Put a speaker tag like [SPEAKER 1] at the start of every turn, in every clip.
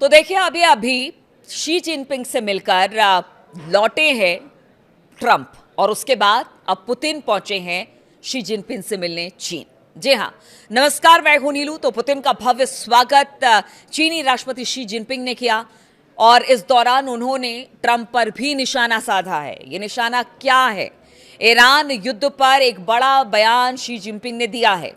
[SPEAKER 1] तो देखिए अभी अभी शी जिनपिंग से मिलकर लौटे हैं ट्रंप और उसके बाद अब पुतिन पहुंचे हैं शी जिनपिंग से मिलने चीन। जी हां, नमस्कार, मैं हूं नीलू। तो पुतिन का भव्य स्वागत चीनी राष्ट्रपति शी जिनपिंग ने किया और इस दौरान उन्होंने ट्रंप पर भी निशाना साधा है। ये निशाना क्या है? ईरान युद्ध पर एक बड़ा बयान शी जिनपिंग ने दिया है।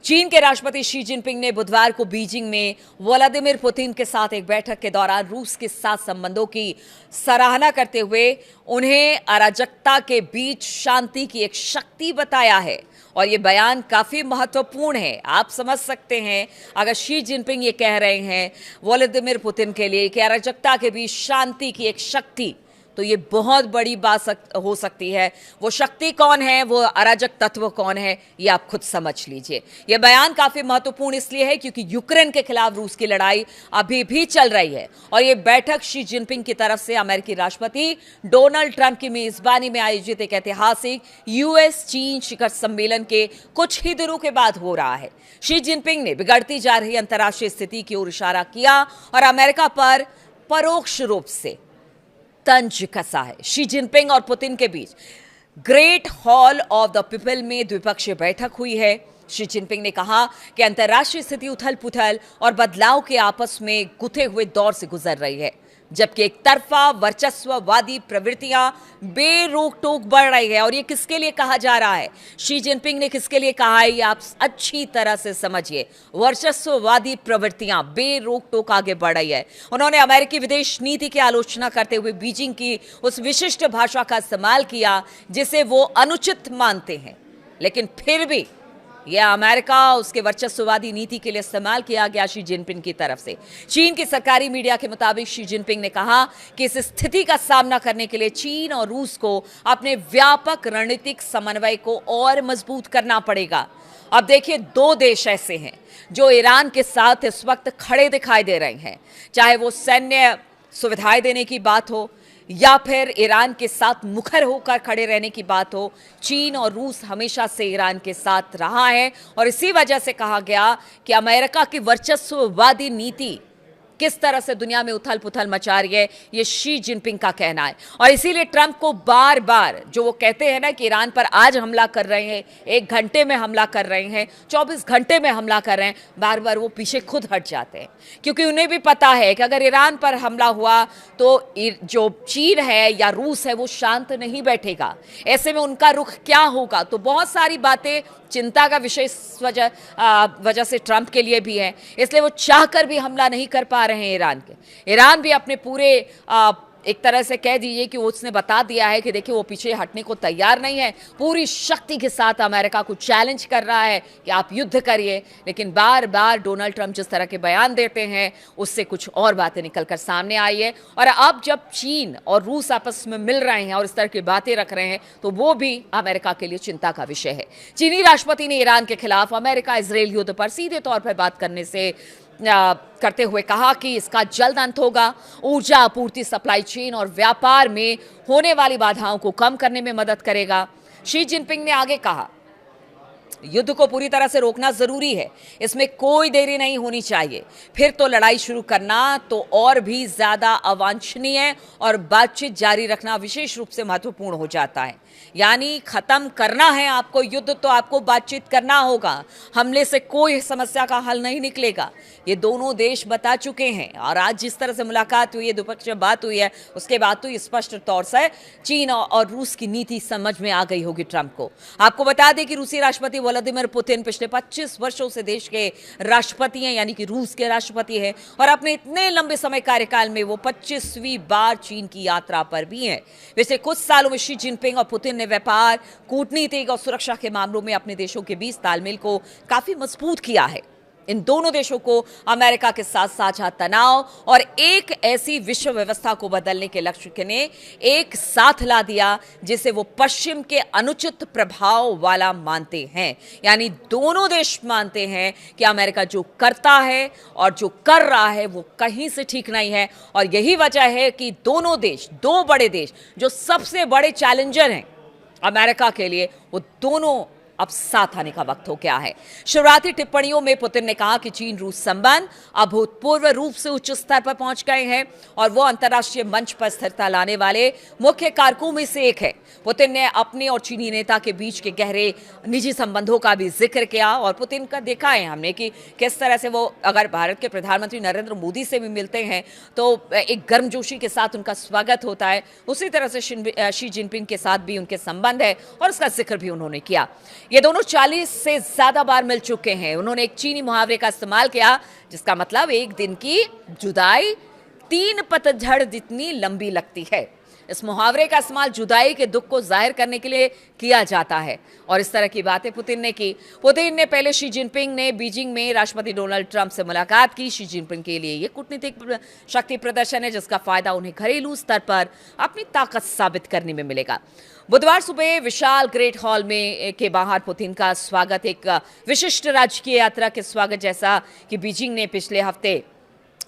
[SPEAKER 1] चीन के राष्ट्रपति शी जिनपिंग ने बुधवार को बीजिंग में व्लादिमीर पुतिन के साथ एक बैठक के दौरान रूस के साथ संबंधों की सराहना करते हुए उन्हें अराजकता के बीच शांति की एक शक्ति बताया है। और ये बयान काफी महत्वपूर्ण है। आप समझ सकते हैं, अगर शी जिनपिंग ये कह रहे हैं व्लादिमीर पुतिन के लिए कि अराजकता के बीच शांति की एक शक्ति, तो ये बहुत बड़ी बात हो सकती है। वो शक्ति कौन है, वो अराजक तत्व कौन है, ये आप खुद समझ लीजिए। ये बयान काफी महत्वपूर्ण इसलिए है क्योंकि यूक्रेन के खिलाफ रूस की लड़ाई अभी भी चल रही है और ये बैठक शी जिनपिंग की तरफ से अमेरिकी राष्ट्रपति डोनाल्ड ट्रंप की मेजबानी में आयोजित एक ऐतिहासिक यूएस चीन शिखर सम्मेलन के कुछ ही दिनों के बाद हो रहा है। शी जिनपिंग ने बिगड़ती जा रही अंतर्राष्ट्रीय स्थिति की ओर इशारा किया और अमेरिका पर परोक्ष रूप से तंज कसा है। शी जिनपिंग और पुतिन के बीच great hall of the people में द्विपक्षीय बैठक हुई है। शी जिनपिंग ने कहा कि अंतर्राष्ट्रीय स्थिति उथल पुथल और बदलाव के आपस में गुथे हुए दौर से गुजर रही है, जबकि एक तरफा वर्चस्ववादी प्रवृत्तियां बेरोक टोक बढ़ रही है। और ये किसके लिए कहा जा रहा है, शी जिनपिंग ने किसके लिए कहा है, ये आप अच्छी तरह से समझिए। वर्चस्ववादी प्रवृत्तियां बेरोक टोक आगे बढ़ रही है। उन्होंने अमेरिकी विदेश नीति की आलोचना करते हुए बीजिंग की उस विशिष्ट भाषा का इस्तेमाल किया जिसे वो अनुचित मानते हैं, लेकिन फिर भी यह अमेरिका उसके वर्चस्ववादी नीति के लिए इस्तेमाल किया गया शी जिनपिंग की तरफ से। चीन की सरकारी मीडिया के मुताबिक शी जिनपिंग ने कहा कि इस स्थिति का सामना करने के लिए चीन और रूस को अपने व्यापक रणनीतिक समन्वय को और मजबूत करना पड़ेगा। अब देखिए, दो देश ऐसे हैं जो ईरान के साथ इस वक्त खड़े दिखाई दे रहे हैं, चाहे वो सैन्य सुविधाएं देने की बात हो या फिर ईरान के साथ मुखर होकर खड़े रहने की बात हो। चीन और रूस हमेशा से ईरान के साथ रहा है और इसी वजह से कहा गया कि अमेरिका की वर्चस्ववादी नीति किस तरह से दुनिया में उथल पुथल मचा रही है, ये शी जिनपिंग का कहना है। और इसीलिए ट्रंप को बार बार जो वो कहते हैं ना कि ईरान पर आज हमला कर रहे हैं, 1 घंटे में हमला कर रहे हैं, 24 घंटे में हमला कर रहे हैं, बार बार वो पीछे खुद हट जाते हैं क्योंकि उन्हें भी पता है कि अगर ईरान पर हमला हुआ तो जो चीन है या रूस है वो शांत नहीं बैठेगा। ऐसे में उनका रुख क्या होगा, तो बहुत सारी बातें चिंता का विषय वजह से ट्रंप के लिए भी है। इसलिए वो चाहकर भी हमला नहीं कर पा रहे हैं ईरान भी अपने पूरे एक तरह से कह दीजिए कि उसने बता दिया है कि देखिए वो पीछे हटने को तैयार नहीं है, पूरी शक्ति के साथ अमेरिका को चैलेंज कर रहा है कि आप युद्ध करिए। लेकिन बार बार डोनाल्ड ट्रंप जिस तरह के बयान देते हैं उससे कुछ और बातें निकलकर सामने आई है। और अब जब चीन और रूस आपस में मिल रहे हैं और इस तरह की बातें रख रहे हैं तो वो भी अमेरिका के लिए चिंता का विषय है। चीनी राष्ट्रपति ने ईरान के खिलाफ अमेरिका इजरायल युद्ध पर सीधे तौर पर बात करते हुए कहा कि इसका जल्द अंत होगा, ऊर्जा आपूर्ति, सप्लाई चेन और व्यापार में होने वाली बाधाओं को कम करने में मदद करेगा। शी जिनपिंग ने आगे कहा, युद्ध को पूरी तरह से रोकना जरूरी है, इसमें कोई देरी नहीं होनी चाहिए। फिर तो लड़ाई शुरू करना तो और भी ज्यादा अवांछनीय और बातचीत जारी रखना विशेष रूप से महत्वपूर्ण हो जाता है। यानी खत्म करना है आपको युद्ध तो आपको बातचीत करना होगा, हमले से कोई समस्या का हल नहीं निकलेगा। ये दोनों देश बता चुके हैं और आज जिस तरह से मुलाकात हुई है, द्विपक्षीय बात हुई है, उसके बाद तो स्पष्ट तौर से चीन और रूस की नीति समझ में आ गई होगी ट्रंप को। आपको बता दें कि रूसी राष्ट्रपति व्लादिमीर पुतिन पिछले 25 वर्षों से देश के राष्ट्रपति हैं, यानी कि रूस के राष्ट्रपति हैं और अपने इतने लंबे समय कार्यकाल में वो 25वीं बार चीन की यात्रा पर भी हैं। वैसे कुछ सालों में शी जिनपिंग और पुतिन ने व्यापार, कूटनीतिक और सुरक्षा के मामलों में अपने देशों के बीच तालमेल को काफी मजबूत किया है। इन दोनों देशों को अमेरिका के साथ साझा तनाव और एक ऐसी विश्व व्यवस्था को बदलने के लक्ष्य ने एक साथ ला दिया जिसे वो पश्चिम के अनुचित प्रभाव वाला मानते हैं। यानी दोनों देश मानते हैं कि अमेरिका जो करता है और जो कर रहा है वो कहीं से ठीक नहीं है। और यही वजह है कि दोनों देश, दो बड़े देश जो सबसे बड़े चैलेंजर हैं अमेरिका के लिए, वो दोनों अब साथ आने का वक्त हो गया है। शुरुआती टिप्पणियों में पुतिन ने कहा कि चीन रूस संबंध अभूतपूर्व रूप से उच्च स्तर पर पहुंच गए हैं और वो अंतर्राष्ट्रीय मंच पर स्थिरता लाने वाले मुख्य कारकों में से एक है। पुतिन ने अपने और चीनी नेता के बीच के गहरे निजी संबंधों का भी जिक्र किया और पुतिन का देखा है हमने कि किस तरह से वो अगर भारत के प्रधानमंत्री नरेंद्र मोदी से भी मिलते हैं तो एक गर्मजोशी के साथ उनका स्वागत होता है। उसी तरह से शी जिनपिंग के साथ भी उनके संबंध है और उसका जिक्र भी उन्होंने किया। ये दोनों 40 से ज्यादा बार मिल चुके हैं। उन्होंने एक चीनी मुहावरे का इस्तेमाल किया जिसका मतलब एक दिन की जुदाई 3 पतझड़ जितनी लंबी लगती है। इस मुहावरे का इस्तेमाल जुदाई के दुख को जाहिर करने के लिए किया जाता है और इस तरह की बातें पुतिन ने की। पुतिन ने पहले शी जिनपिंग ने बीजिंग में राष्ट्रपति डोनाल्ड ट्रंप से मुलाकात की। शी जिनपिंग के लिए यह कूटनीतिक शक्ति प्रदर्शन है जिसका फायदा उन्हें घरेलू स्तर पर अपनी ताकत साबित करने में मिलेगा। बुधवार सुबह विशाल ग्रेट हॉल में के बाहर पुतिन का स्वागत एक विशिष्ट राजकीय यात्रा के स्वागत जैसा कि बीजिंग ने पिछले हफ्ते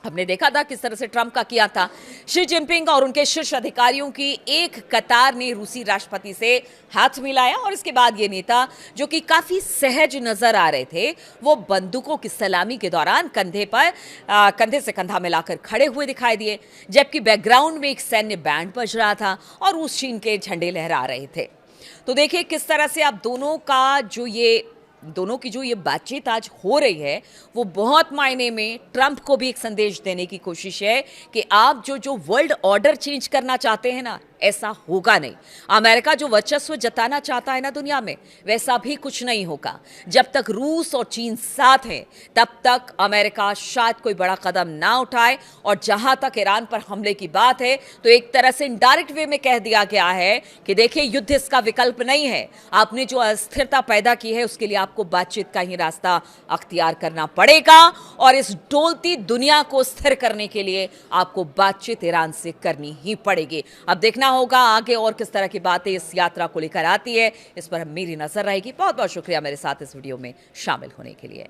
[SPEAKER 1] हमने देखा था किस तरह से ट्रंप का किया था। शी जिनपिंग और उनके शीर्ष अधिकारियों की एक कतार ने रूसी राष्ट्रपति से हाथ मिलाया और इसके बाद ये नेता जो कि काफी सहज नजर आ रहे थे वो बंदूकों की सलामी के दौरान कंधे से कंधा मिलाकर खड़े हुए दिखाई दिए, जबकि बैकग्राउंड में एक सैन्य बैंड बज रहा था और रूस चीन के झंडे लहरा रहे थे। तो देखिए किस तरह से अब दोनों की जो ये बातचीत आज हो रही है वो बहुत मायने में ट्रंप को भी एक संदेश देने की कोशिश है कि आप जो वर्ल्ड ऑर्डर चेंज करना चाहते हैं ना, ऐसा होगा नहीं। अमेरिका जो वर्चस्व जताना चाहता है ना दुनिया में, वैसा भी कुछ नहीं होगा। जब तक रूस और चीन साथ हैं तब तक अमेरिका शायद कोई बड़ा कदम ना उठाए। और जहां तक ईरान पर हमले की बात है तो एक तरह से इनडायरेक्ट वे में कह दिया गया है कि देखिए युद्ध इसका विकल्प नहीं है। आपने जो अस्थिरता पैदा की है उसके लिए आपको बातचीत का ही रास्ता अख्तियार करना पड़ेगा और इस डोलती दुनिया को स्थिर करने के लिए आपको बातचीत ईरान से करनी ही पड़ेगी। अब देखना होगा आगे और किस तरह की बातें इस यात्रा को लेकर आती है, इस पर मेरी नजर रहेगी। बहुत बहुत शुक्रिया मेरे साथ इस वीडियो में शामिल होने के लिए।